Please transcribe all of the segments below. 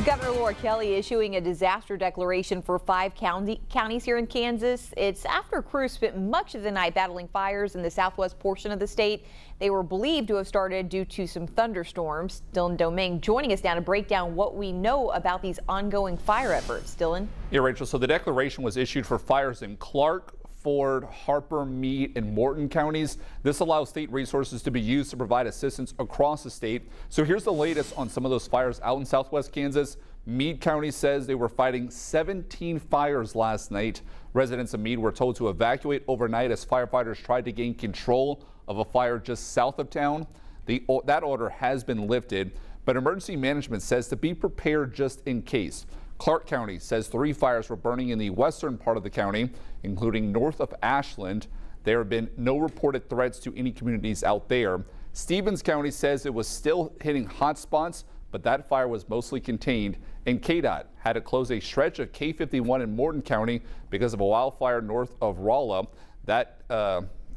Governor Laura Kelly issuing a disaster declaration for 5 counties here in Kansas. It's after crews spent much of the night battling fires in the southwest portion of the state. They were believed to have started due to some thunderstorms. Dylan Domingue joining us now to break down what we know about these ongoing fire efforts. Dylan? Yeah, Rachel, so the declaration was issued for fires in Clark, Ford, Harper, Meade, and Morton counties. This allows state resources to be used to provide assistance across the state. So here's the latest on some of those fires out in southwest Kansas. Meade County says they were fighting 17 fires last night. Residents of Meade were told to evacuate overnight as firefighters tried to gain control of a fire just south of town. That order has been lifted, but emergency management says to be prepared just in case. Clark County says 3 fires were burning in the western part of the county, including north of Ashland. There have been no reported threats to any communities out there. Stevens County says it was still hitting hot spots, but that fire was mostly contained. And KDOT had to close a stretch of K51 in Morton County because of a wildfire north of Rolla. That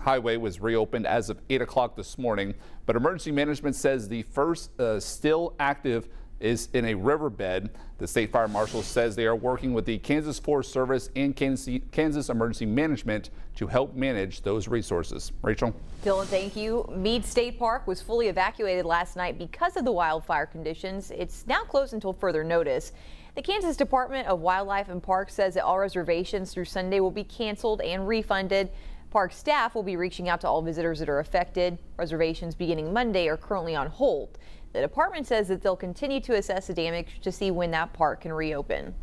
highway was reopened as of 8 o'clock this morning, but emergency management says the first still active is in a riverbed. The state fire marshal says they are working with the Kansas Forest Service and Kansas Emergency Management to help manage those resources. Rachel? Dylan, thank you. Meade State Park was fully evacuated last night because of the wildfire conditions. It's now closed until further notice. The Kansas Department of Wildlife and Parks says that all reservations through Sunday will be canceled and refunded. Park staff will be reaching out to all visitors that are affected. Reservations beginning Monday are currently on hold. The department says that they'll continue to assess the damage to see when that park can reopen.